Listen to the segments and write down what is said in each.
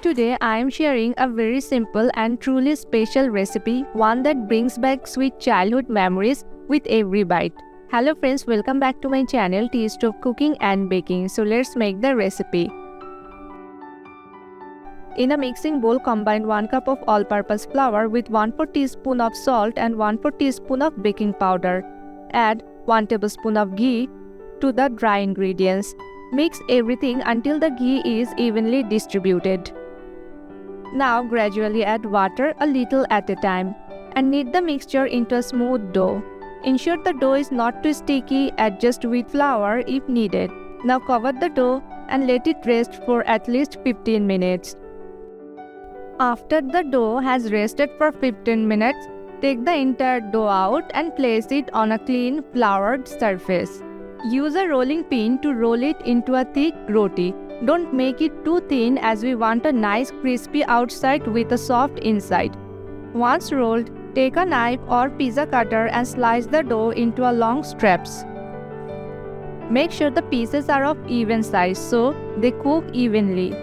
Today I am sharing a very simple and truly special recipe, one that brings back sweet childhood memories with every bite. Hello friends, welcome back to my channel Taste of Cooking and Baking. So let's make the recipe. In a mixing bowl, combine 1 cup of all-purpose flour with 1/4 teaspoon of salt and 1/4 teaspoon of baking powder. Add 1 tablespoon of ghee to the dry ingredients. Mix everything until the ghee is evenly distributed. Now gradually add water a little at a time and knead the mixture into a smooth dough. Ensure the dough is not too sticky, adjust with flour if needed. Now cover the dough and let it rest for at least 15 minutes. After the dough has rested for 15 minutes, take the entire dough out and place it on a clean, floured surface. Use a rolling pin to roll it into a thick roti. Don't make it too thin as we want a nice crispy outside with a soft inside. Once rolled, take a knife or pizza cutter and slice the dough into a long strips. Make sure the pieces are of even size so they cook evenly.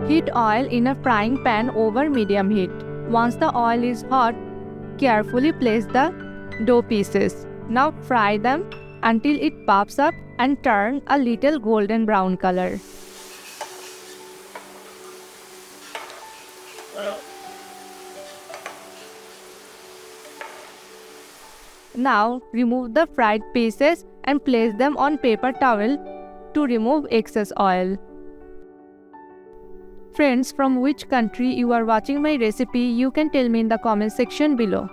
Heat oil in a frying pan over medium heat. Once the oil is hot, carefully place the dough pieces. Now fry them until it pops up and turn a little golden brown color. Now remove the fried pieces and place them on paper towel to remove excess oil. Friends, from which country you are watching my recipe, you can tell me in the comment section below.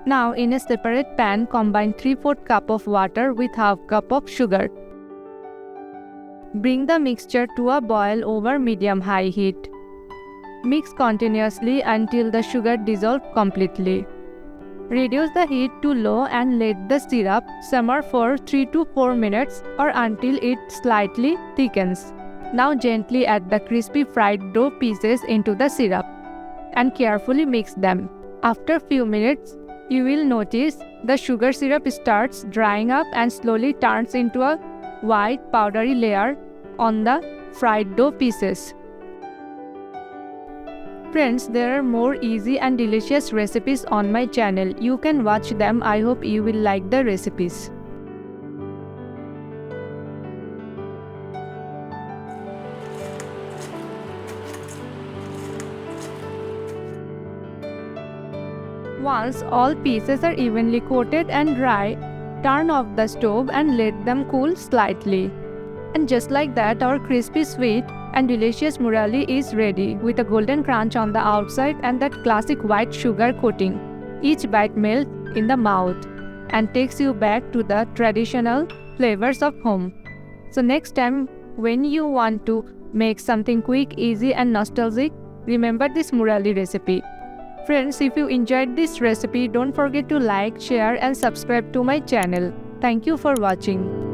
Now in a separate pan, combine 3/4 cup of water with 1/2 cup of sugar. Bring the mixture to a boil over medium-high heat. Mix continuously until the sugar dissolves completely. Reduce the heat to low and let the syrup simmer for 3 to 4 minutes or until it slightly thickens. Now gently add the crispy fried dough pieces into the syrup and carefully mix them. After few minutes, you will notice the sugar syrup starts drying up and slowly turns into a white powdery layer on the fried dough pieces. Friends, there are more easy and delicious recipes on my channel. You can watch them. I hope you will like the recipes. Once all pieces are evenly coated and dry, turn off the stove and let them cool slightly. And just like that, our crispy, sweet and delicious murali is ready with a golden crunch on the outside and that classic white sugar coating. Each bite melts in the mouth and takes you back to the traditional flavors of home. So next time when you want to make something quick, easy and nostalgic, remember this murali recipe. Friends, if you enjoyed this recipe, don't forget to like, share and subscribe to my channel. Thank you for watching.